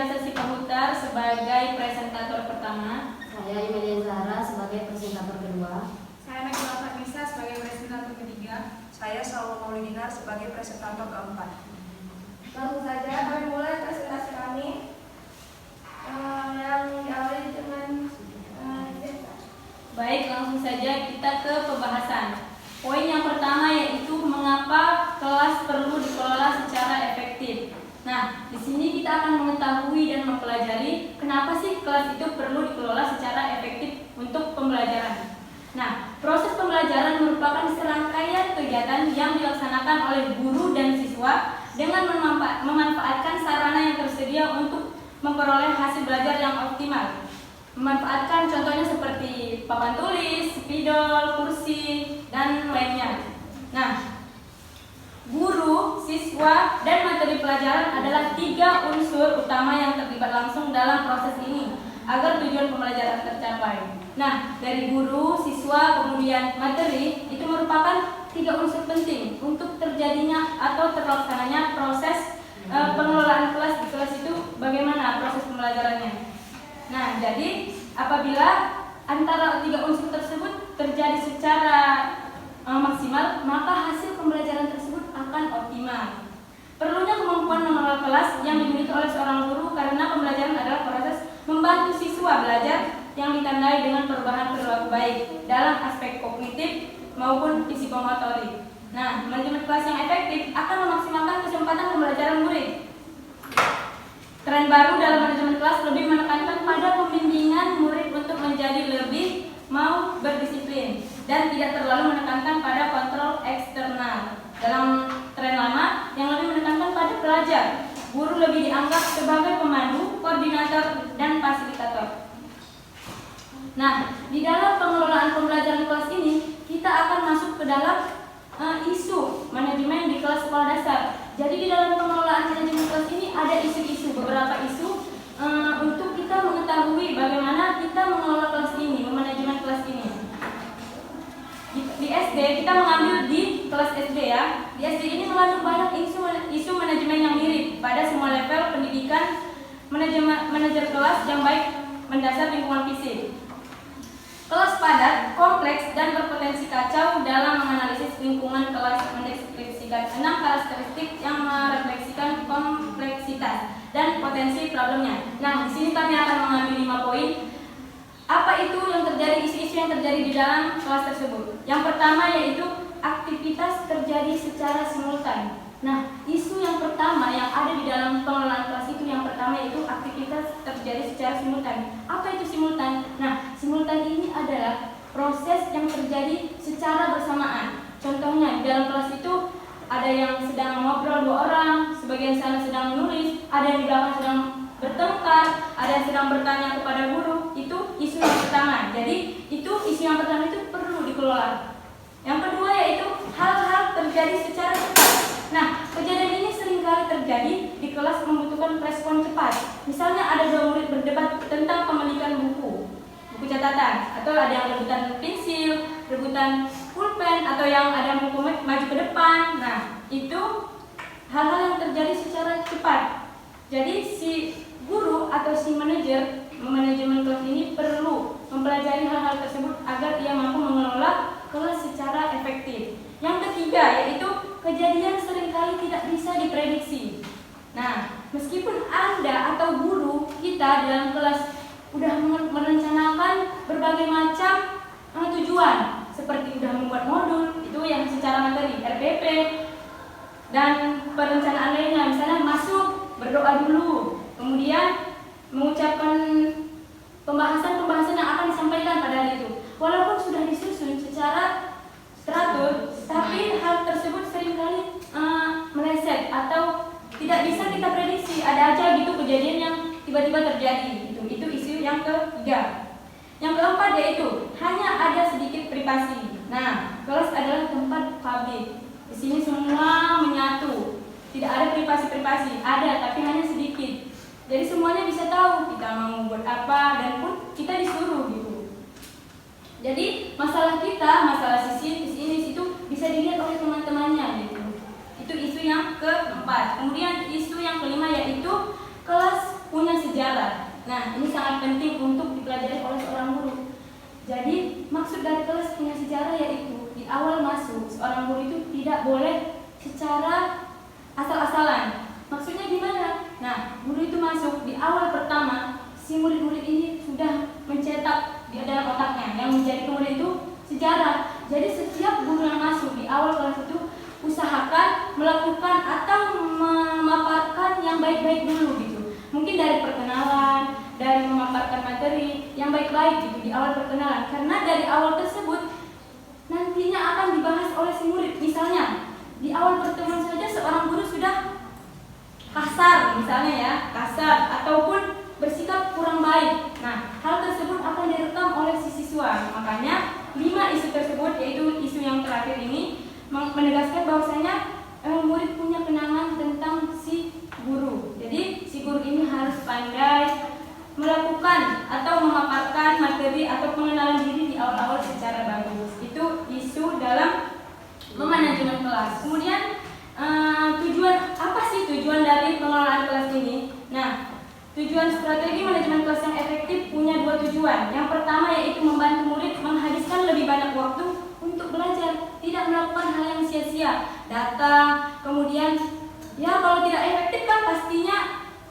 saya Sesi Pahutar sebagai presentator pertama. Saya Imelda Zahra sebagai presentator kedua. Saya Nagila Farnisa sebagai presentator ketiga. Saya Salwa Maulidinar sebagai presentator keempat. Langsung saja kami mulai presentasi kami yang diawali dengan Baik, langsung saja kita ke pembahasan. Poin yang pertama yaitu mengapa kelas perlu dikelola secara efektif. Nah, di sini kita akan mengetahui dan mempelajari kenapa sih kelas itu perlu dikelola secara efektif untuk pembelajaran. Nah, proses pembelajaran merupakan serangkaian kegiatan yang dilaksanakan oleh guru dan siswa dengan memanfaatkan sarana yang tersedia untuk memperoleh hasil belajar yang optimal. Memanfaatkan contohnya seperti papan tulis, spidol, kursi, dan lainnya. Nah, guru, siswa, dan materi pelajaran adalah 3 unsur utama yang terlibat langsung dalam proses ini agar tujuan pembelajaran tercapai. Nah, dari guru, siswa, kemudian materi itu merupakan 3 unsur penting untuk terjadinya atau terlaksananya proses pengelolaan kelas. Di kelas itu bagaimana proses pembelajarannya. Nah, jadi apabila antara 3 unsur tersebut terjadi secara maksimal, maka hasil pembelajaran tersebut akan optimal. Perlunya kemampuan mengelola kelas yang dimiliki oleh seorang guru karena pembelajaran adalah proses membantu siswa belajar yang ditandai dengan perubahan perilaku baik dalam aspek kognitif maupun psikomotorik. Nah, manajemen kelas yang efektif akan memaksimalkan kesempatan pembelajaran murid. Tren baru dalam manajemen kelas lebih menekankan pada pembimbingan murid untuk menjadi lebih mau berdisiplin dan tidak terlalu menekankan pada kontrol eksternal. Dalam tren lama yang lebih menekankan pada pelajar, guru lebih dianggap sebagai pemandu, koordinator, dan fasilitator. Nah, di dalam pengelolaan pembelajaran kelas ini, kita akan masuk ke dalam isu manajemen di kelas sekolah dasar. Jadi di dalam pengelolaan manajemen kelas ini ada isu-isu, beberapa isu untuk kita mengetahui bagaimana kita mengelola kelas ini, memanajemen kelas ini. Di SD kita mengambil di kelas SD ya. Di SD ini mengandung banyak isu manajemen yang mirip pada semua level pendidikan manajer kelas yang baik mendasar lingkungan fisik. Kelas padat, kompleks, dan berpotensi kacau dalam menganalisis lingkungan kelas mendeskripsikan 6 karakteristik yang merefleksikan kompleksitas dan potensi problemnya. Nah, di sini kami akan mengambil 5 poin. Apa itu yang terjadi, isu-isu yang terjadi di dalam kelas tersebut? Yang pertama yaitu aktivitas terjadi secara simultan. Nah, isu yang pertama yang ada di dalam pengelolaan kelas itu yang pertama yaitu aktivitas terjadi secara simultan. Apa itu simultan? Nah, simultan ini adalah proses yang terjadi secara bersamaan. Contohnya di dalam kelas itu ada yang sedang ngobrol 2 orang, sebagian sana sedang menulis, ada yang di belakang sedang bertengkar, ada yang sedang bertanya kepada guru. Itu isu yang pertama. Jadi itu isu yang pertama itu perlu dikelola. Yang kedua yaitu hal-hal terjadi secara cepat. Nah, kejadian ini seringkali terjadi di kelas membutuhkan respon cepat. Misalnya ada 2 murid berdebat tentang pemilikan buku catatan, atau ada yang rebutan pensil, rebutan pulpen, atau yang ada buku maju ke depan. Nah, itu hal-hal yang terjadi secara cepat. Jadi si guru atau si manajemen kelas ini perlu mempelajari hal-hal tersebut agar ia mampu mengelola kelas secara efektif. Yang ketiga yaitu kejadian seringkali tidak bisa diprediksi. Nah, meskipun Anda atau guru kita dalam kelas sudah merencanakan berbagai macam tujuan, seperti sudah membuat modul, itu yang secara materi, RPP, dan perencanaan lainnya, misalnya masuk, berdoa dulu, kemudian mengucapkan pembahasan-pembahasan yang akan disampaikan pada hari itu. Walaupun sudah disusun secara teratur, tapi hal tersebut seringkali meleset atau tidak bisa kita prediksi. Ada aja gitu kejadian yang tiba-tiba terjadi. Itu isu yang ketiga. Yang keempat yaitu hanya ada sedikit privasi. Nah, kelas adalah tempat publik. Di sini semua menyatu. Tidak ada privasi-privasi, ada tapi hanya sedikit. Jadi semuanya bisa tahu kita mau buat apa dan pun kita disuruh gitu. Jadi masalah kita, masalah sisi ini itu bisa dilihat oleh teman-temannya gitu. Itu isu yang keempat. Kemudian isu yang kelima yaitu kelas punya sejarah. Nah, ini sangat penting untuk dipelajari oleh seorang guru. Jadi, maksud dari kelas punya sejarah yaitu di awal masuk, seorang guru itu tidak boleh secara asal-asalan. Maksudnya gimana? Nah, guru itu masuk di awal pertama, si murid-murid ini sudah mencetak di dalam otaknya. Yang menjadi kemudian itu sejarah. Jadi, setiap guru yang masuk di awal kelas itu usahakan melakukan atau memaparkan yang baik-baik dulu gitu. Mungkin dari perkenalan, dari memaparkan materi yang baik-baik gitu di awal perkenalan. Karena dari awal tersebut nantinya akan dibahas oleh si murid. Misalnya di awal pertemuan saja seorang guru sudah kasar, misalnya ya, kasar ataupun bersikap kurang baik. Nah, hal tersebut akan direkam oleh si siswa. Makanya 5 isu tersebut, yaitu isu yang terakhir ini menegaskan bahwasanya murid punya kenangan tentang si guru. Jadi si guru ini harus pandai melakukan atau memaparkan materi atau pengenalan diri di awal-awal secara bagus. Itu isu dalam memanajemen kelas. Kemudian tujuan apa sih tujuan dari pengelolaan kelas ini? Nah, tujuan strategi manajemen kelas yang efektif punya 2 tujuan. Yang pertama yaitu membantu murid menghabiskan lebih banyak waktu untuk belajar, tidak melakukan hal yang sia-sia, datang, kemudian ya kalau tidak efektif kan pastinya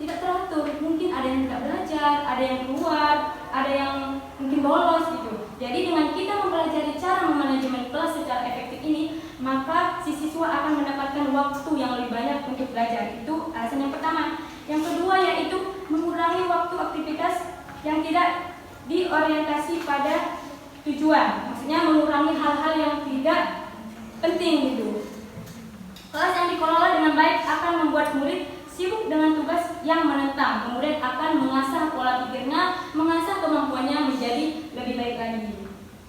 tidak teratur. Mungkin ada yang tidak belajar, ada yang keluar, ada yang mungkin bolos gitu. Jadi dengan kita mempelajari cara memanajemen kelas secara efektif ini, maka si siswa akan mendapatkan waktu yang lebih banyak untuk belajar. Itu alasan yang pertama. Yang kedua yaitu mengurangi waktu aktivitas yang tidak diorientasi pada tujuan. Maksudnya mengurangi hal-hal yang tidak penting gitu. Kelas yang dikelola dengan baik akan membuat murid sibuk dengan tugas yang menentang, kemudian akan mengasah pola pikirnya, mengasah kemampuannya menjadi lebih baik lagi.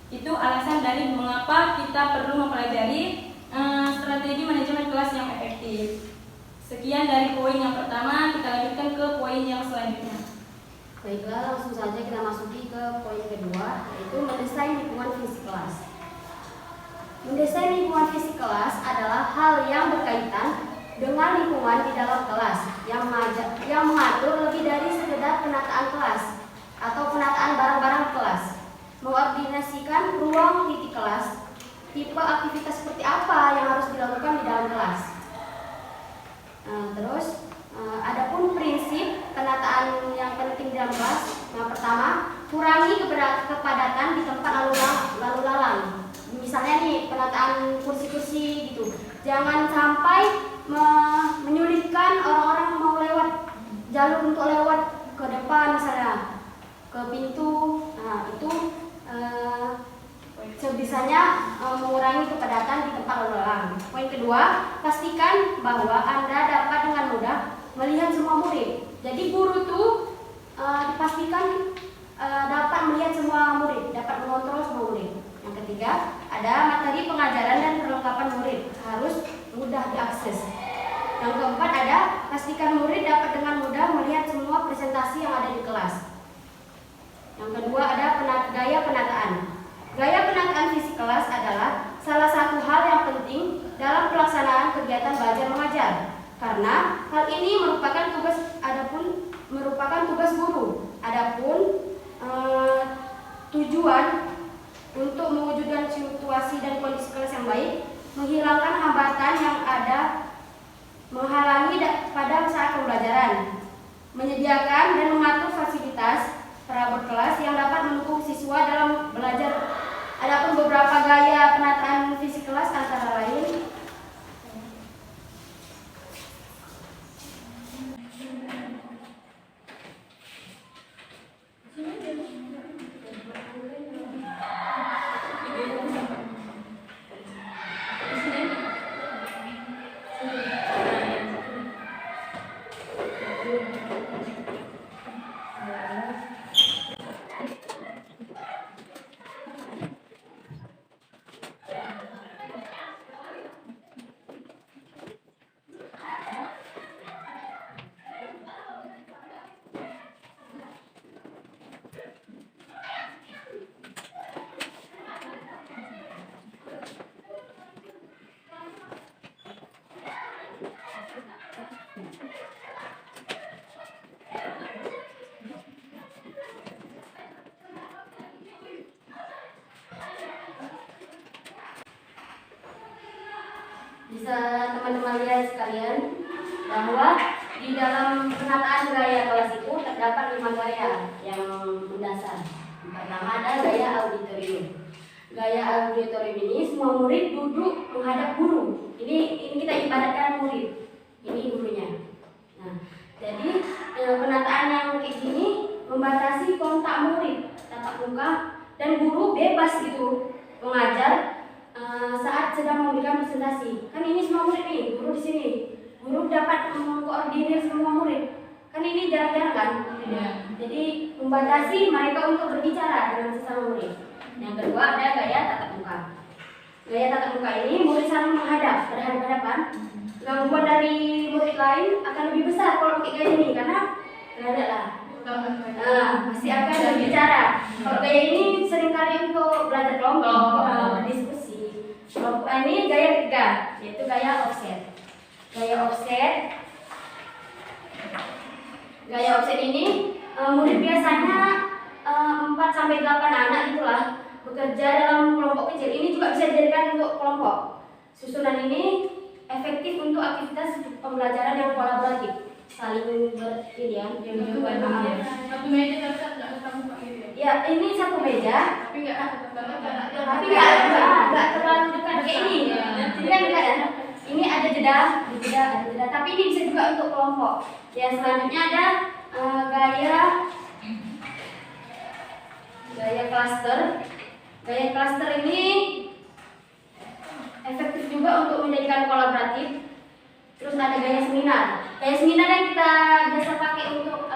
Itu alasan dari mengapa kita perlu mempelajari strategi manajemen kelas yang efektif. Sekian dari poin yang pertama, kita lanjutkan ke poin yang selanjutnya. Baiklah, langsung saja kita masuki ke poin kedua, yaitu mendesain lingkungan fisik kelas. Mendesain lingkungan fisik kelas adalah hal yang berkaitan dengan lingkungan di dalam kelas yang mengatur lebih dari sekedar penataan kelas atau penataan barang-barang kelas, mengordinasikan ruang titik kelas, tipe aktivitas seperti apa yang harus dilakukan di dalam kelas. Terus adapun prinsip penataan yang penting dalam kelas, yang pertama, kurangi kepadatan di tempat lalu lalang. Misalnya nih penataan kursi-kursi gitu, jangan sampai menyulitkan orang-orang mau lewat jalur untuk lewat ke depan, misalnya ke pintu. Nah itu sebisanya mengurangi kepadatan di tempat lalu lalang. Poin kedua, pastikan bahwa Anda dapat dengan mudah melihat semua murid. Jadi guru tuh dipastikan dapat melihat semua murid, dapat mengontrol semua murid. Yang ketiga, ada materi pengajaran dan perlengkapan murid, harus mudah diakses. Yang keempat, ada pastikan murid dapat dengan mudah melihat semua presentasi yang ada di kelas. Yang kedua, ada gaya penataan. Gaya penataan fisik kelas adalah salah satu hal yang penting dalam pelaksanaan kegiatan belajar mengajar, karena hal ini merupakan tugas guru. Adapun tujuan untuk mewujudkan situasi dan kondisi kelas yang baik, menghilangkan hambatan yang ada menghalangi pada saat pembelajaran, menyediakan dan mengatur fasilitas perabot kelas yang dapat mendukung siswa dalam belajar. Adapun beberapa gaya penataan fisik kelas antara lain Bisa teman-teman lihat sekalian bahwa di dalam penataan gaya kelas itu terdapat 5 gaya yang mendasar. Pertama ada gaya auditorium. Gaya auditorium ini semua murid duduk menghadap guru. Ini kita ibaratkan murid. Ini gurunya. Nah, jadi penataan yang kayak gini membatasi kontak murid, tatap muka, dan guru bebas gitu mengajar saat sedang memberikan presentasi. Kan ini semua murid nih, guru di sini. Guru dapat mengkoordinir semua murid. Kan ini jarang-jarang kan? Jadi membatasi mereka untuk berbicara dengan sesama murid. Yang kedua ada gaya tatap muka. Gaya tatap muka ini murid saling menghadap, berhadapan-hadapan. Gangguan dari murid lain akan lebih besar kalau pakai gaya ini karena nggak ada lah. Masih akan berbicara. Kalau gaya ini seringkali untuk belajar kelompok, diskusi. Kelompok ini gaya ketiga, yaitu gaya offset. Gaya offset ini murid biasanya 4-8 anak itulah bekerja dalam kelompok kecil. Ini juga bisa dijadikan untuk kelompok. Susunan ini efektif untuk aktivitas pembelajaran yang kolaboratif, saling Satu meja nggak bisa nggak ketemu Pak gitu ya? Ya, ini satu meja, Tapi nggak nggak terlalu dekat kayak ini. Jadi kan dekat ya. Ini ada jeda, tapi ini bisa juga untuk kelompok. Yang selanjutnya ada gaya cluster. Gaya cluster ini efektif juga untuk menjadikan kolaboratif. Terus ada gaya seminar. Gaya seminar yang kita biasa pakai untuk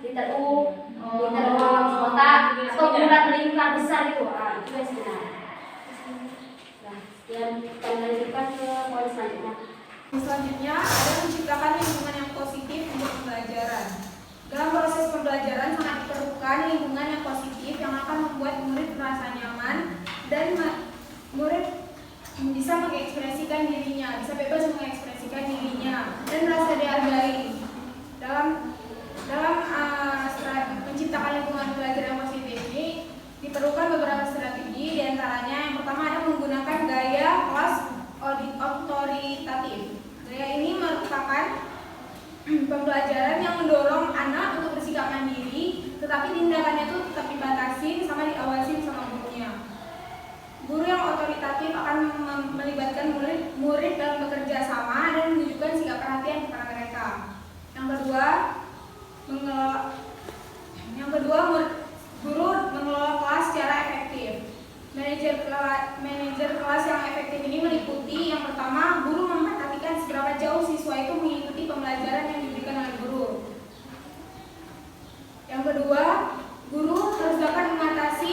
di TU, di terowongan kota, atau bulat lingkar besar itu. Itu gaya seminar. Nah, sekian kita lanjutkan ke poin selanjutnya. Selanjutnya ada menciptakan lingkungan yang positif untuk pembelajaran. Dalam proses pembelajaran sangat diperlukan lingkungan yang positif yang akan membuat murid merasa nyaman dan murid bisa mengekspresikan dirinya, bisa bebas mengekspresikan dirinya dan merasa dihargai. Dalam menciptakan lingkungan belajar yang positif ini diperlukan beberapa strategi, diantaranya yang pertama ada menggunakan gaya kelas otoritatif. Gaya ini merupakan pembelajaran yang mendorong anak untuk bersikap mandiri, tetapi tindakannya itu tetap dibatasi sama diawasi sama gurunya. Guru yang otoritatif akan melibatkan murid dalam bekerja sama dan menunjukkan sikap perhatian kepada mereka. Yang kedua, guru mengelola kelas secara efektif. Manajer kelas yang efektif ini meliputi yang pertama, guru memperhatikan seberapa jauh siswa itu mengikuti pembelajaran yang diberikan oleh guru. Yang kedua, guru harus dapat mengatasi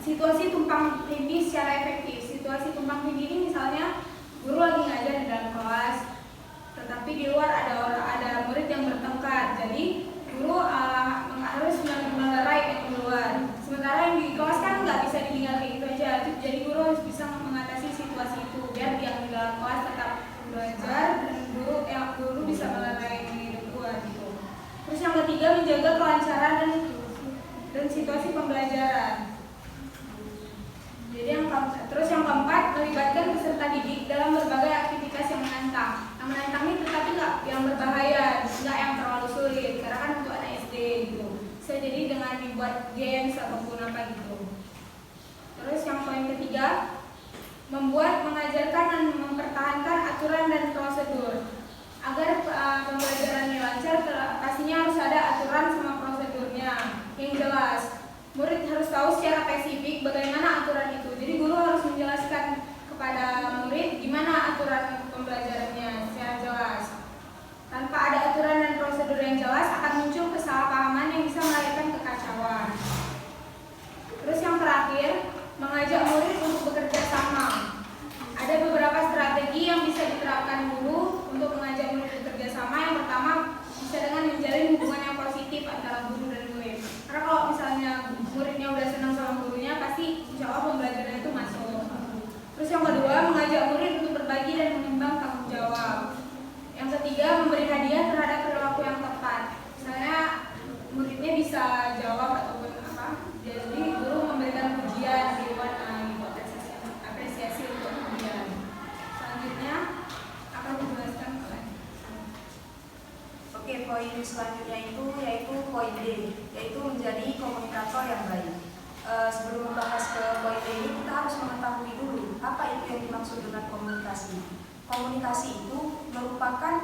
situasi tumpang tindih secara efektif. Situasi tumpang tindih ini misalnya guru lagi ngajar di dalam kelas, tetapi di luar ada murid yang bertengkar. Jadi guru harus melerai yang di luar. Sementara yang di kelas kan nggak bisa ditinggal kayak gitu aja. Jadi guru harus bisa mengatasi situasi itu biar yang di dalam kelas tetap belajar dan guru bisa melerai yang di luar gitu. Terus yang ketiga, menjaga kelancaran dan situasi pembelajaran. Jadi yang keempat, melibatkan peserta didik dalam berbagai aktivitas yang menantang. Yang menantang ini tetapi nggak yang berbahaya, nggak yang terlalu sulit, karena kan untuk anak SD gitu. Bisa jadi dengan dibuat games ataupun apa gitu. Terus yang poin ketiga, mengajarkan dan mempertahankan aturan dan prosedur. Agar pembelajarannya lancar, pastinya harus ada aturan sama prosedurnya yang jelas. Murid harus tahu secara spesifik bagaimana aturan itu. Jadi guru harus menjelaskan kepada murid gimana aturan pembelajarannya secara jelas. Tanpa ada aturan dan prosedur yang jelas akan muncul kesalahpahaman yang bisa melahirkan kekacauan. Terus yang terakhir, mengajak murid untuk bekerja sama. Ada beberapa strategi yang bisa diterapkan guru untuk mengajak murid bekerja sama. Yang pertama, bisa dengan menjalin hubungan yang positif antara guru dan murid. Karena kalau misalnya muridnya udah senang sama gurunya, pasti insya Allah pembelajaran itu masuk. Terus yang kedua, mengajak murid untuk berbagi dan menimbang tanggung jawab. Yang ketiga, memberi hadiah terhadap perilaku yang tepat. Misalnya muridnya bisa jawab ataupun apa, jadi guru memberikan pujian, apresiasi untuk pujian. Selanjutnya, poin selanjutnya yaitu poin D, yaitu menjadi komunikator yang baik. Sebelum membahas ke poin D ini, kita harus mengetahui dulu apa itu yang dimaksud dengan komunikasi. Komunikasi itu merupakan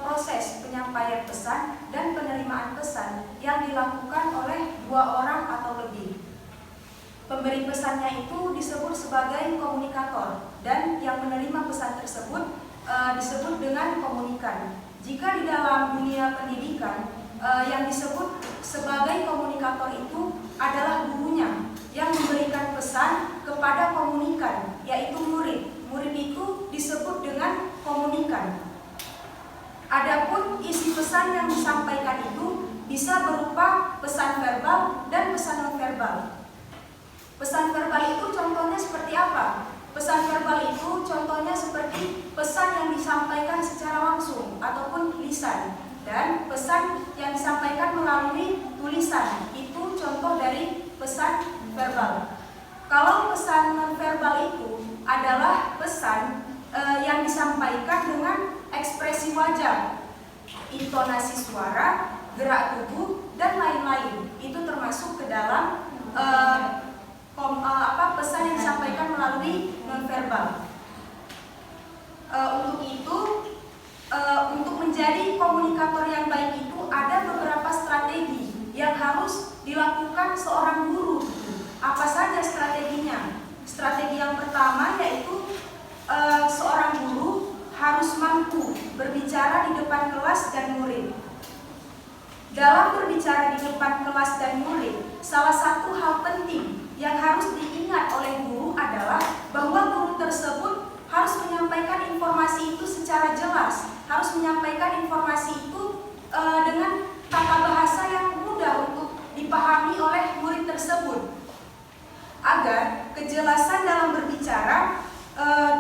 proses penyampaian pesan dan penerimaan pesan yang dilakukan oleh dua orang atau lebih. Pemberi pesannya itu disebut sebagai komunikator dan yang menerima pesan tersebut disebut dengan komunikan. Jika di dalam dunia pendidikan yang disebut sebagai komunikator itu adalah gurunya yang memberikan pesan kepada komunikan, yaitu murid. Murid itu disebut dengan komunikan. Adapun isi pesan yang disampaikan itu bisa berupa pesan verbal dan pesan non-verbal. Pesan verbal itu contohnya seperti apa? Pesan verbal itu contohnya seperti pesan yang disampaikan secara langsung ataupun lisan, dan pesan yang disampaikan melalui tulisan itu contoh dari pesan verbal. Kalau pesan non-verbal itu adalah pesan yang disampaikan dengan ekspresi wajah, intonasi suara, gerak tubuh, dan lain-lain. Itu termasuk ke dalam pesan yang disampaikan melalui nonverbal. Untuk itu, untuk menjadi komunikator yang baik itu ada beberapa strategi yang harus dilakukan seorang guru. Apa saja strateginya? Strategi yang pertama yaitu seorang guru harus mampu berbicara di depan kelas dan murid. Dalam berbicara di depan kelas dan murid, salah satu hal penting yang harus diingat oleh guru adalah bahwa guru tersebut harus menyampaikan informasi itu secara jelas, harus menyampaikan informasi itu dengan tata bahasa yang mudah untuk dipahami oleh murid tersebut, agar kejelasan dalam berbicara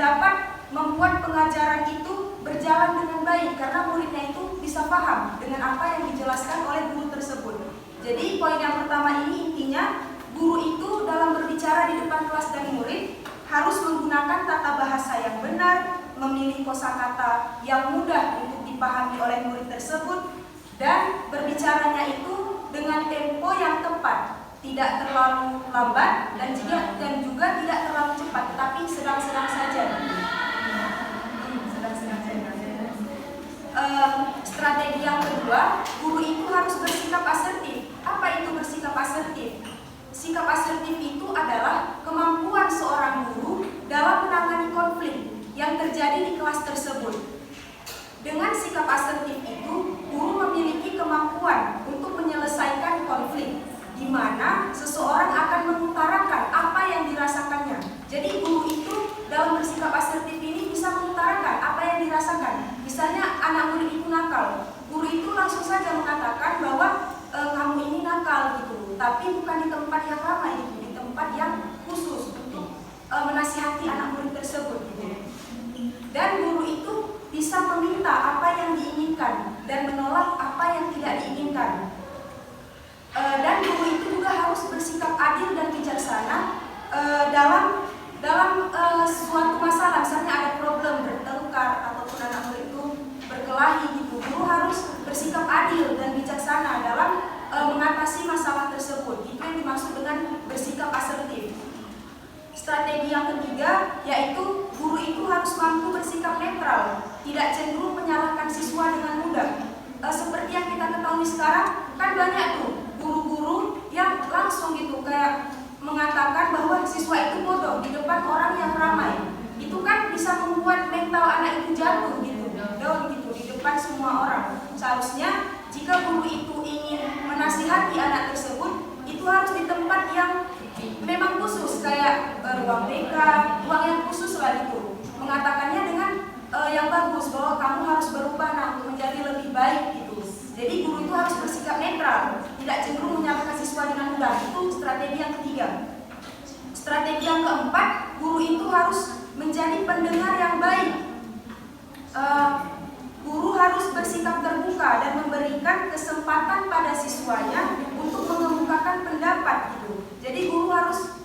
dapat membuat pengajaran itu berjalan dengan baik, karena muridnya itu bisa paham dengan apa yang dijelaskan oleh guru tersebut. Jadi poin yang pertama ini intinya, guru itu dalam berbicara di depan kelas dan murid harus menggunakan tata bahasa yang benar, memilih kosakata yang mudah untuk dipahami oleh murid tersebut, dan berbicaranya itu dengan tempo yang tepat, tidak terlalu lambat dan juga tidak terlalu cepat, tetapi sedang-sedang saja. Strategi yang kedua, guru itu harus bersikap asertif. Apa itu bersikap asertif? Sikap asertif itu adalah kemampuan seorang guru dalam menangani konflik yang terjadi di kelas tersebut. Dengan sikap asertif itu, guru memiliki kemampuan untuk menyelesaikan konflik, di mana seseorang akan mengutarakan apa yang dirasakannya. Jadi guru itu dalam bersikap asertif ini bisa mengutarakan apa yang dirasakan. Misalnya anak murid itu nakal, guru itu langsung saja mengatakan bahwa kamu ini nakal gitu, tapi bukan di tempat yang ramai gitu, di tempat yang khusus untuk menasihati anak murid tersebut gitu. Dan guru itu bisa meminta apa yang diinginkan dan menolak apa yang tidak diinginkan. Dan guru itu juga harus bersikap adil dan bijaksana dalam suatu masalah. Misalnya ada problem, bertengkar ataupun anak murid itu berkelahi gitu, guru harus bersikap adil dan bijaksana dalam mengatasi masalah tersebut. Itu yang dimaksud dengan bersikap asertif. Strategi yang ketiga yaitu guru itu harus mampu bersikap netral, tidak cenderung menyalahkan siswa dengan mudah. Seperti yang kita ketahui sekarang, kan banyak tuh guru-guru yang langsung gitu kayak mengatakan bahwa siswa itu bodoh di depan orang yang ramai. Itu kan bisa membuat mental anak itu jatuh gitu, down gitu di depan semua orang. Seharusnya jika guru itu ingin menasihati anak tersebut, itu harus di tempat yang memang khusus, kayak ruang BK, ruang yang khusus lah gitu. Mengatakannya dengan yang bagus, bahwa kamu harus berubah untuk menjadi lebih baik gitu. Jadi guru itu harus bersikap netral, tidak cenderung menyalahkan siswa dengan mudah. Itu strategi yang ketiga. Strategi yang keempat, guru itu harus menjadi pendengar yang baik. Guru harus bersikap terbuka dan memberikan kesempatan pada siswanya untuk mengemukakan pendapat gitu. Jadi guru harus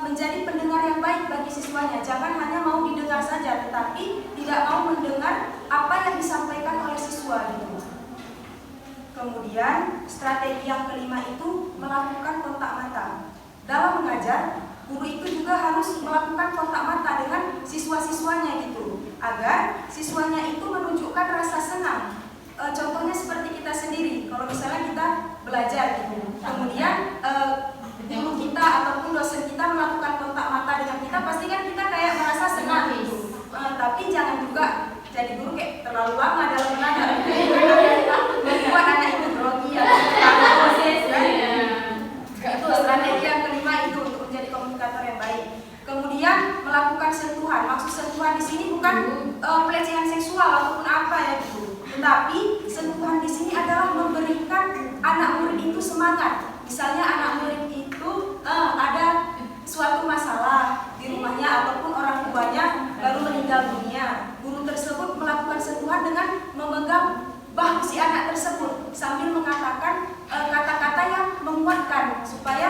menjadi pendengar yang baik bagi siswanya. Jangan hanya mau didengar saja, tetapi tidak mau mendengar apa yang disampaikan oleh siswa gitu. Kemudian strategi yang kelima itu melakukan kontak mata. Dalam mengajar, guru itu juga harus melakukan kontak mata dengan siswa-siswanya gitu, agar siswanya itu menunjukkan rasa senang. Contohnya seperti kita sendiri, kalau misalnya kita belajar gitu, kemudian guru kita ataupun dosen kita melakukan kontak mata dengan kita, pasti kan kita kayak merasa senang gitu. Tapi jangan juga jadi guru kayak terlalu lama dalam mengajar, membuat anak itu grogi ya. Itu strategi yang kelima itu untuk menjadi komunikator yang baik. Kemudian melakukan sentuhan. Maksud sentuhan di sini bukan pelecehan seksual ataupun apa ya gitu. Tetapi sentuhan di sini adalah memberikan anak murid itu semangat. Misalnya anak murid itu ada suatu masalah di rumahnya ataupun orang tuanya baru meninggal dunia. Guru tersebut melakukan sentuhan dengan memegang bahu si anak tersebut sambil mengatakan kata-kata yang menguatkan supaya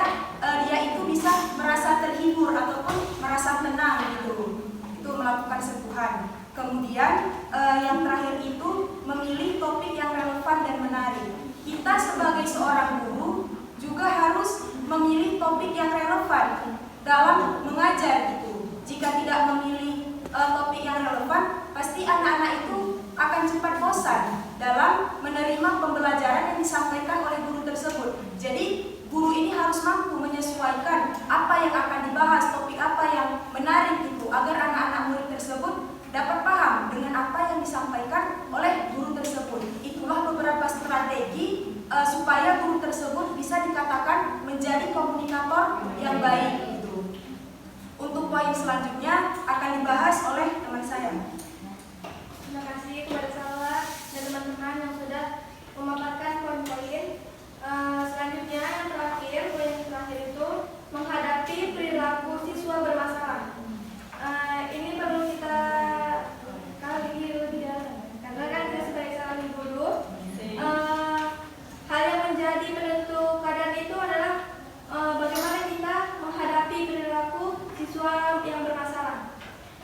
dia itu bisa merasa terhibur ataupun merasa tenang gitu. Itu melakukan sentuhan. Kemudian yang terakhir itu memilih topik yang relevan dan menarik. Kita sebagai seorang guru juga harus memilih topik yang relevan dalam mengajar gitu. Jika tidak memilih topik yang relevan, pasti anak-anak itu akan cepat bosan dalam menerima pembelajaran yang disampaikan oleh guru tersebut. Jadi guru ini harus mampu menyesuaikan apa yang akan dibahas, topik apa yang menarik itu, agar anak-anak murid tersebut dapat paham dengan apa yang disampaikan oleh guru tersebut. Itulah beberapa strategi supaya guru tersebut bisa dikatakan menjadi komunikator yang baik gitu. Untuk poin selanjutnya akan dibahas oleh teman saya. Terima kasih kepada Salwa dan teman-teman yang sudah memaparkan poin-poin. Selanjutnya yang terakhir, poin yang terakhir itu menghadapi perilaku siswa bermasalah. Ini perlu kita kali lebih dalam, karena kan kita sebagai seorang guru, hal yang menjadi penentu keadaan itu adalah bagaimana kita menghadapi perilaku siswa yang bermasalah.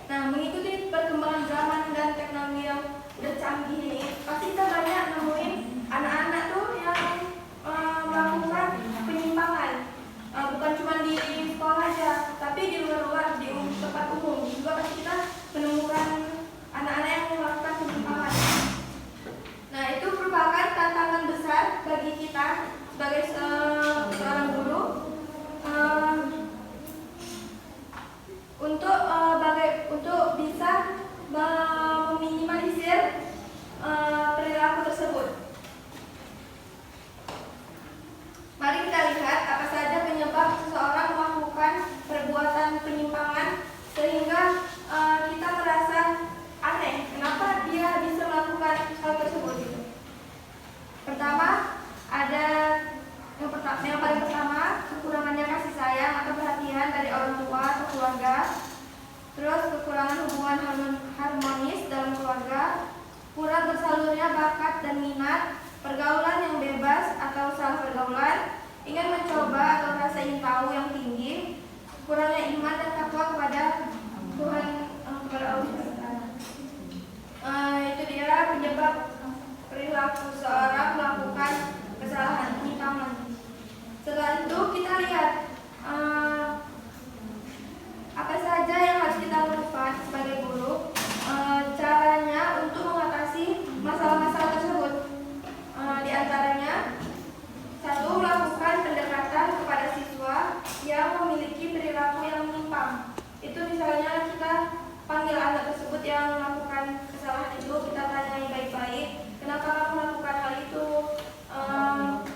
Nah, mengikuti perkembangan zaman dan teknologi yang udah canggih ini, pasti kita banyak nemuin anak-anak tuh yang melakukan penyimpangan, bukan cuma di sekolah aja, tapi di luar-luar, di tempat umum juga pasti kita menemukan anak-anak yang melakukan penyimpangan. Nah, itu merupakan tantangan besar bagi kita sebagai seorang guru untuk bisa meminimalisir perilaku tersebut. Mari kita lihat apa saja penyebab seseorang melakukan perbuatan penyimpangan sehingga kita merasa aneh kenapa dia bisa melakukan hal tersebut. Pertama, ada yang paling pertama, kekurangannya kasih sayang atau perhatian dari orang tua atau keluarga. Terus kekurangan hubungan harmonis dalam keluarga, kurang tersalurnya bakat dan minat, pergaulan yang bebas atau salah pergaulan, ingin mencoba atau rasa ingin tahu yang tinggi, kurangnya iman dan takwa kepada Tuhan, kepada Allah. Itu dia penyebab perilaku seorang melakukan kesalahan penyimpangan. Setelah itu kita lihat apa saja yang harus kita lakukan sebagai guru, caranya untuk mengatasi masalah-masalah tersebut. Di antaranya, satu, melakukan pendekatan kepada siswa yang memiliki perilaku yang menyimpang. Itu misalnya kita panggil anak tersebut yang melakukan kesalahan itu, kita tanyai baik-baik, kenapa kamu melakukan hal itu,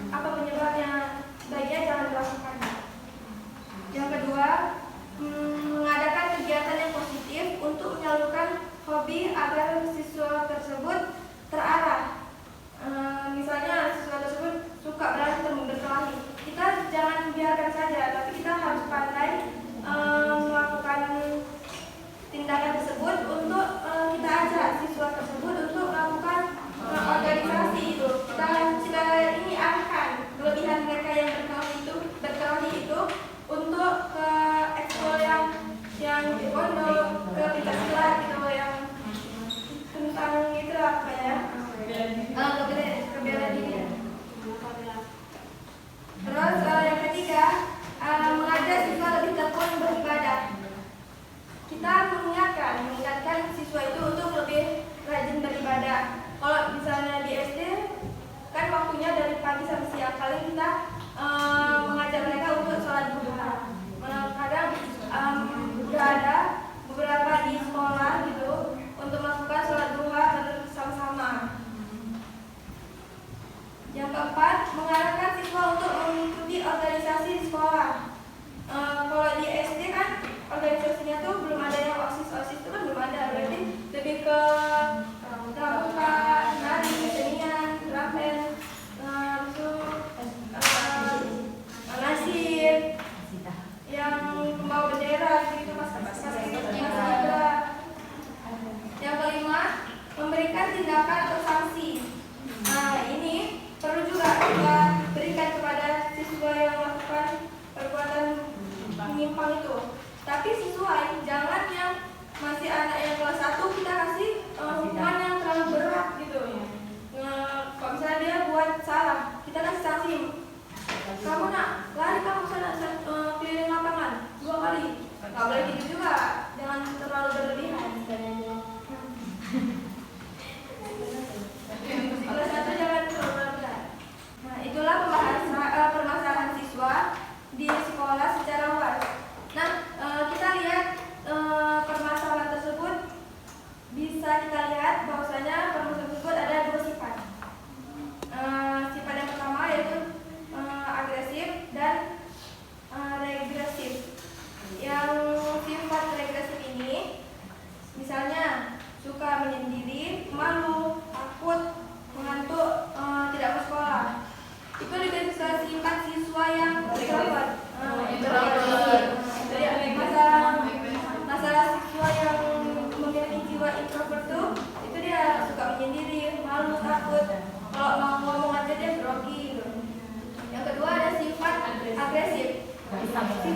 apa penyebabnya, sebaiknya jangan dilakukan. Yang kedua, mengadakan kegiatan yang positif untuk menyalurkan hobi agar siswa tersebut terarah. Misalnya siswa tersebut suka berantem, berkelahi, kita jangan biarkan saja, tapi kita harus pandai melakukan tindakan tersebut untuk kita ajak siswa tersebut untuk melakukan organisasi itu. Kita ini arahkan kelebihan mereka yang berkelahi itu untuk ke ekspor yang di pondok, ke Pancasila gitu, yang tentang itu apa ya, ke bela diri.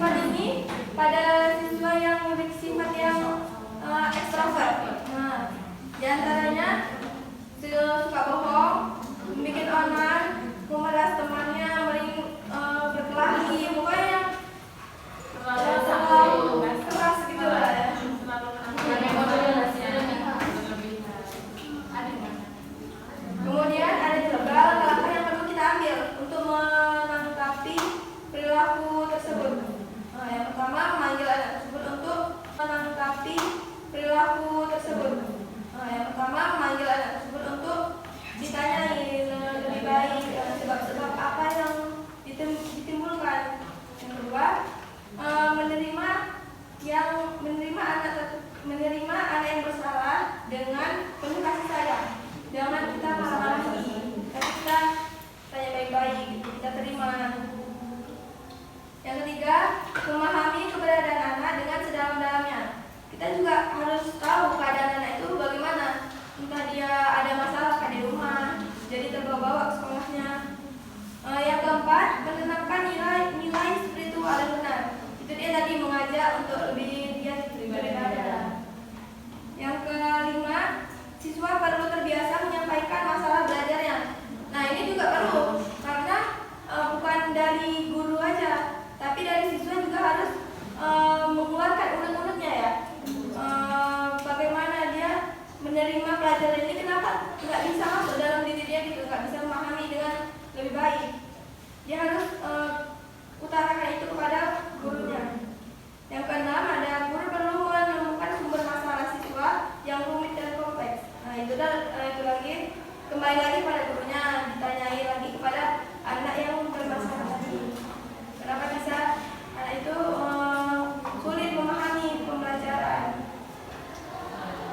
sifat ini pada siswa yang memiliki sifat yang ekstrovert. Nah, di antaranya suka bohong, bikin onar, memeras temannya, berkelahi, pokoknya terlalu keras gitu lah ya. Kemudian ada juga langkah yang perlu kita ambil untuk menanggapi perilaku tersebut. Nah, yang pertama memanggil anak tersebut untuk menanggapi perilaku tersebut. Nah, yang pertama memanggil anak tersebut untuk ditanyai lebih baik sebab-sebab apa yang ditimbulkan. Yang kedua, menerima anak yang bersalah dengan penuh kasih sayang. Jangan kita marah-marahi, tapi kita tanya baik-baik, kita terima. Yang ketiga, memahami keberadaan anak dengan sedalam-dalamnya. Kita juga harus tahu keadaan anak itu bagaimana. Entah dia ada masalah di rumah, jadi terbawa-bawa ke sekolahnya. Yang keempat, menanamkan nilai spiritual yang benar. Itu dia tadi mengajak untuk lebih giat beribadah. Yang kelima, siswa perlu terbiasa menyampaikan masalah belajarnya. Nah, ini juga perlu karena bukan dari guru aja, tapi dari siswa juga harus mengeluarkan unek-uneknya ya. Bagaimana dia menerima pelajaran ini, kenapa nggak bisa masuk dalam diri dia gitu, nggak bisa memahami dengan lebih baik. Dia harus utarakan itu kepada gurunya. Yang keenam, ada guru perlu menemukan sumber masalah siswa yang rumit dan kompleks. Nah, itu lagi kembali lagi pada gurunya, ditanyai lagi kepada anak yang bermasalah tadi. Kenapa bisa anak itu sulit memahami pembelajaran?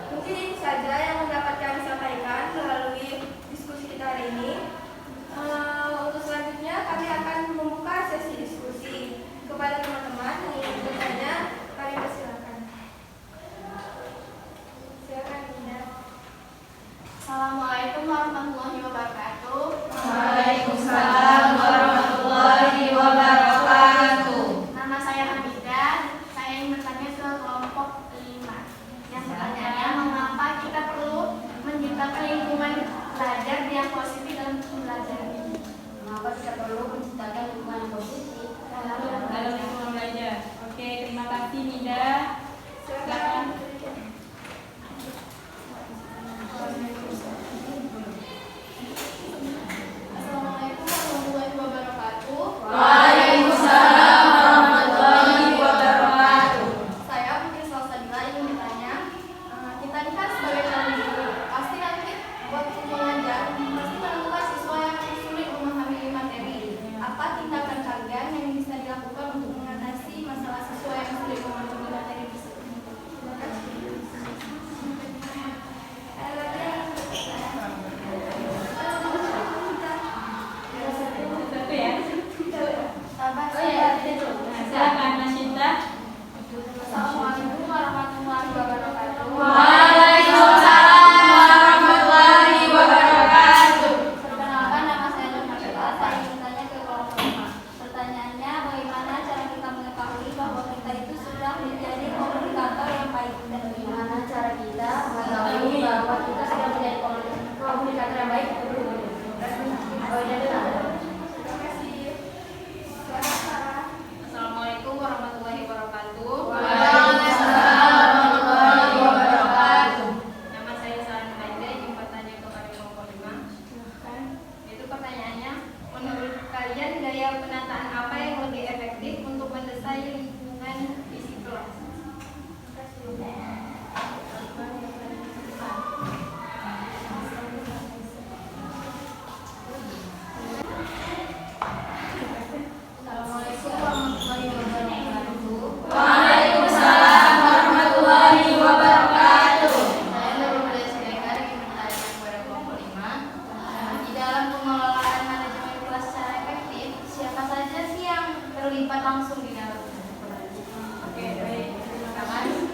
Mungkin itu saja yang dapat kami sampaikan melalui diskusi kita hari ini. Untuk selanjutnya kami akan membuka sesi diskusi kepada teman-teman yang ingin bertanya. Kami persilakan. Silakan Dinda. Assalamualaikum warahmatullahi wabarakatuh. Waalaikumsalam warahmatullahi wabarakatuh. Nama saya Hamidah. Saya ingin bertanya soal kelompok 5. Yang pertanyaannya, mengapa kita perlu menciptakan lingkungan belajar yang positif dalam pembelajaran ini? Mengapa kita perlu menciptakan lingkungan yang positif Dalam lingkungan belajar. Oke, terima kasih Nida. Silakan. Assalamualaikum warahmatullahi wabarakatuh. Waalaikumsalam warahmatullahi wabarakatuh. Saya mungkin Salsabila ingin bertanya, kita ini kan sebagai calon guru, pasti nanti waktu mengajar pasti menemukan siswa yang sulit memahami materi. Apa tindakan kalian yang bisa dilakukan untuk mengatasi masalah siswa yang sulit memahami materi tersebut? Terima kasih. Satu ya. Sabar, Oh ya, nah, silakan Nashinta. Assalamualaikum warahmatullahi wabarakatuh. Waalaikumsalam warahmatullahi wabarakatuh. Perkenalkan, nama saya Nur Nabila. Saya ingin bertanya ke kelompok 5. Pertanyaannya, bagaimana cara kita mengetahui bahwa kita itu sudah menjadi komunikator yang baik, dan Bagaimana cara kita mengetahui bahwa kita sudah menjadi komunikator yang baik? Oh, iya benar. Terima kasih. Silakan Sarah. Assalamualaikum warahmatullahi wabarakatuh. Waalaikumsalam warahmatullahi wabarakatuh. Nama saya Sarah Naida, ingin bertanya kepada kelompok 5. Itu pertanyaannya, menurut kalian gaya penataan apa yang lebih efektif untuk mendesain lingkungan isi kelas? Assalamualaikum warahmatullahi wabarakatuh. Waalaikumsalam warahmatullahi wabarakatuh. Saya Nurul Siregar ingin bertanya kepada kelompok 5. Di dalam pengelolaan manajemen kelas secara efektif, siapa saja sih yang terlibat langsung di dalam? Oke, baik. Terima kasih.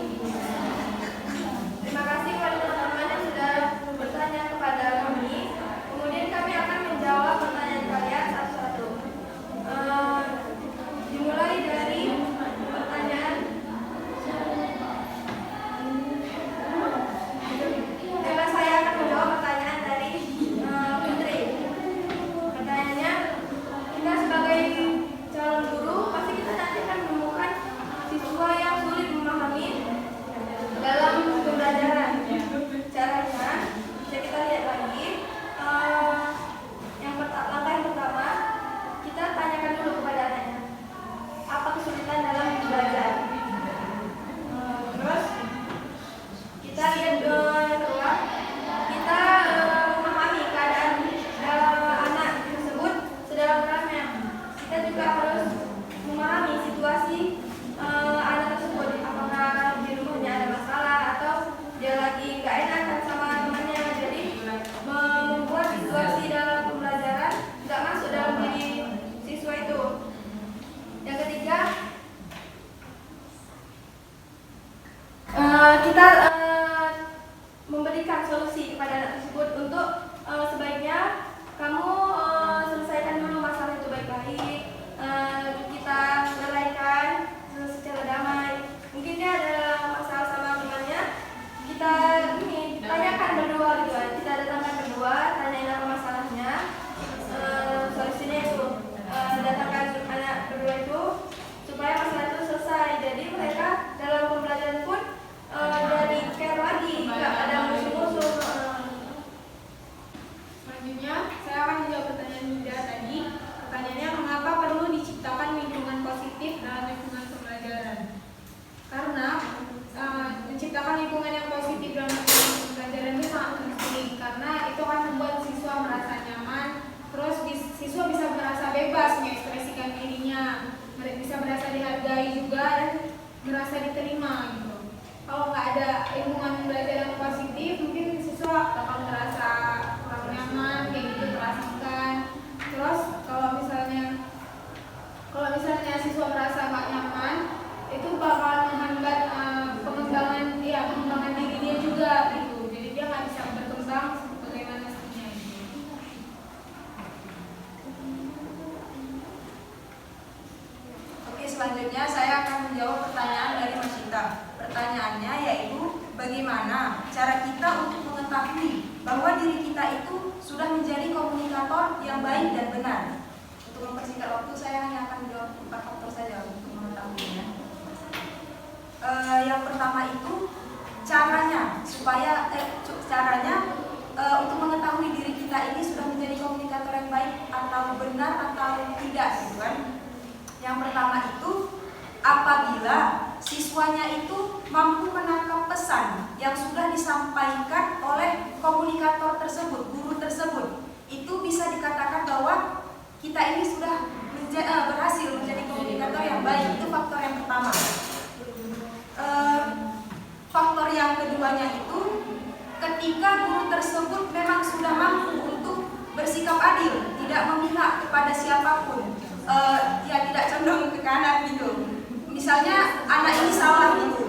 Terima kasih kepada teman-teman yang sudah bertanya kepada kami. Kemudian kami akan menjawab pertanyaan kalian satu-satu. Dimulai dari situasi anak tersebut, apakah di rumahnya ada masalah atau dia lagi nggak enakan sama temannya, jadi membuat situasi dalam pembelajaran nggak masuk dalam diri siswa itu. Yang ketiga, kita memberikan solusi kepada anak tersebut untuk sebaiknya kamu selesaikan dulu masalah itu baik-baik, kita selesaikan secara damai. Mungkin dia ada masalah sama temannya, kita ini tanyakan berdua gitu kan, kita datangkan berdua, tanyain apa masalahnya, solusinya itu datangkan anak berdua itu supaya masalah itu selesai. Jadi mereka dalam pembelajaran pun jadi care lagi, nggak ada musuh-musuh. Selanjutnya, saya akan menjawab pertanyaan Yuda tadi. Pertanyaannya, mengapa perlu diciptakan lingkungan positif dalam lingkungan pembelajaran? Karena menciptakan lingkungan yang positif dalam lingkungan pembelajaran itu sangat penting, karena itu akan membuat siswa merasa nyaman, terus siswa bisa merasa bebas mengekspresikan dirinya, bisa merasa dihargai juga dan merasa diterima gitu. Kalau nggak ada lingkungan belajar yang positif, mungkin siswa bakal merasa kurang nyaman, kayak gitu, terasingkan. Terus kalau misalnya siswa merasa nggak nyaman, itu bakal menghambat pengembangan diri dia juga gitu. Jadi dia nggak bisa berkembang sebagaimana mestinya gitu. Oke, selanjutnya saya akan menjawab pertanyaan dari Mas Cinta. Pertanyaannya yaitu, bagaimana cara kita untuk mengetahui bahwa diri kita itu sudah menjadi komunikator yang baik dan benar? Untuk mempersingkat waktu, saya hanya akan menjawab 4 faktor saja untuk mengetahuinya. Yang pertama itu caranya, untuk mengetahui diri kita ini sudah menjadi komunikator yang baik atau benar atau tidak, gitu kan? Yang pertama itu apabila siswanya itu mampu menangkap pesan yang sudah disampaikan oleh komunikator tersebut, guru tersebut, itu bisa dikatakan bahwa kita ini sudah berhasil menjadi komunikator yang baik. Itu faktor yang pertama. Faktor yang keduanya itu ketika guru tersebut memang sudah mampu untuk bersikap adil, tidak memihak kepada siapapun, tidak condong ke kanan gitu. Misalnya anak ini salah gitu,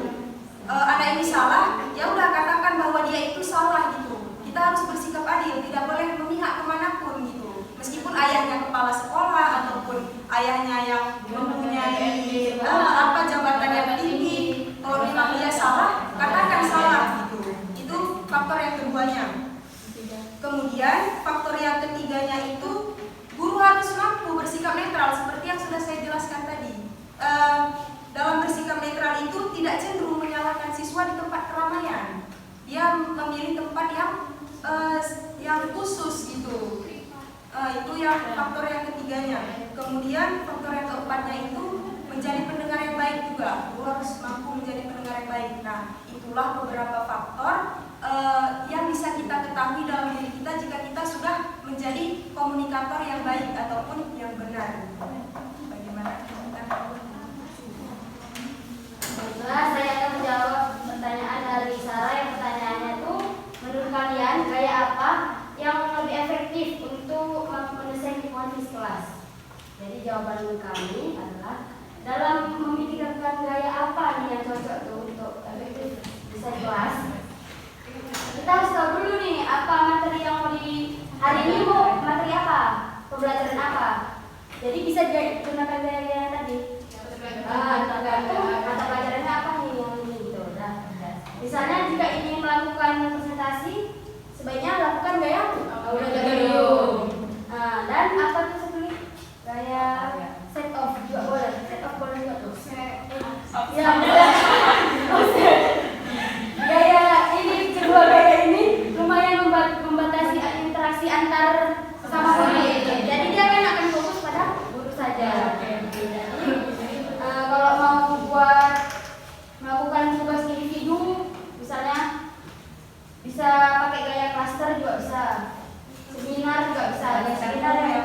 anak ini salah, ya udah katakan bahwa dia itu salah gitu. Kita harus bersikap adil, tidak boleh memihak kemanapun gitu. Meskipun ayahnya kepala sekolah ataupun ayahnya yang mempunyai jabatan yang tinggi, kalau memang dia salah, katakan salah gitu. Itu faktor yang keduanya. Kemudian faktor yang ketiganya itu guru harus mampu bersikap netral seperti yang sudah saya jelaskan tadi. Dalam bersikap netral itu tidak cenderung menyalahkan siswa di tempat keramaian. Dia memilih tempat yang khusus gitu. Itu yang faktor yang ketiganya. Kemudian faktor yang keempatnya itu menjadi pendengar yang baik juga. Guru harus mampu menjadi pendengar yang baik. Nah, itulah beberapa faktor yang bisa kita ketahui dalam diri kita jika kita sudah menjadi komunikator yang baik ataupun yang benar. Bagaimana kita? Baiklah, saya akan menjawab pertanyaan dari Sarah yang pertanyaannya itu, menurut kalian gaya apa yang lebih efektif untuk menyelesaikan lingkungan kelas? Jadi jawaban kami adalah dalam memikirkan gaya apa nih yang cocok tuh untuk efektif bisa kelas. Kita harus tahu dulu nih apa materi yang mau di hari ini, mau materi apa, pembelajaran apa. Jadi bisa gunakan gaya-gaya tadi. Tergantung mata pelajarannya apa nih yang ini gitu. Nah, misalnya jika ingin melakukan presentasi, sebaiknya lakukan gaya audio. Dan apa tuh sebelum gaya set off juga boleh, set off boleh juga tuh. Ya, gaya ini, kedua gaya ini lumayan membatasi interaksi antar sama murid. Jadi dia kan akan fokus pada guru saja. Kalau mau melakukan tugas individu, misalnya bisa pakai gaya klaster juga bisa, seminar juga bisa, seminar ya.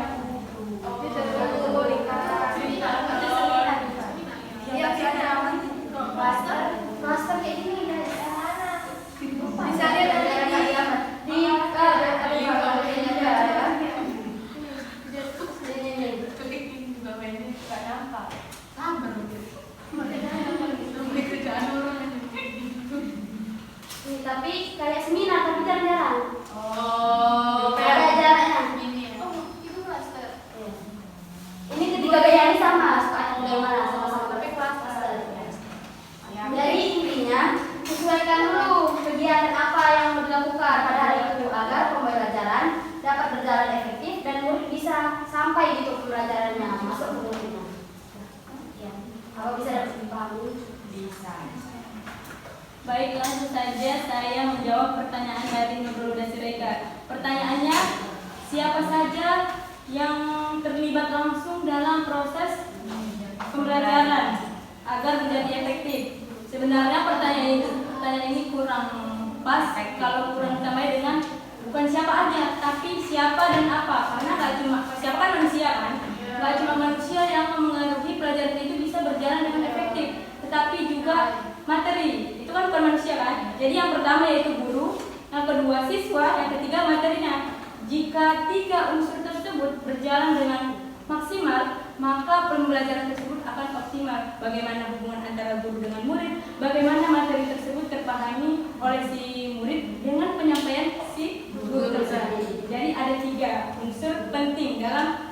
membangun desa. Baik, langsung saja saya menjawab pertanyaan dari Nurul Dasireka. Pertanyaannya, siapa saja yang terlibat langsung dalam proses pembelajaran agar menjadi efektif? Sebenarnya pertanyaan ini kurang pas kalau kurang ditambah dengan bukan siapa aja, tapi siapa dan apa. Karena nggak cuma siapa manusia kan, nggak cuma manusia yang mengaruhi pelajaran itu bisa berjalan dengan efektif, tetapi juga materi. Itu kan bukan manusia kan. Jadi yang pertama yaitu guru, yang kedua siswa, yang ketiga materinya. Jika 3 unsur tersebut berjalan dengan maksimal, maka pembelajaran tersebut akan optimal. Bagaimana hubungan antara guru dengan murid, bagaimana materi tersebut terpahami oleh si murid dengan penyampaian si guru tersebut. Jadi ada 3 unsur penting dalam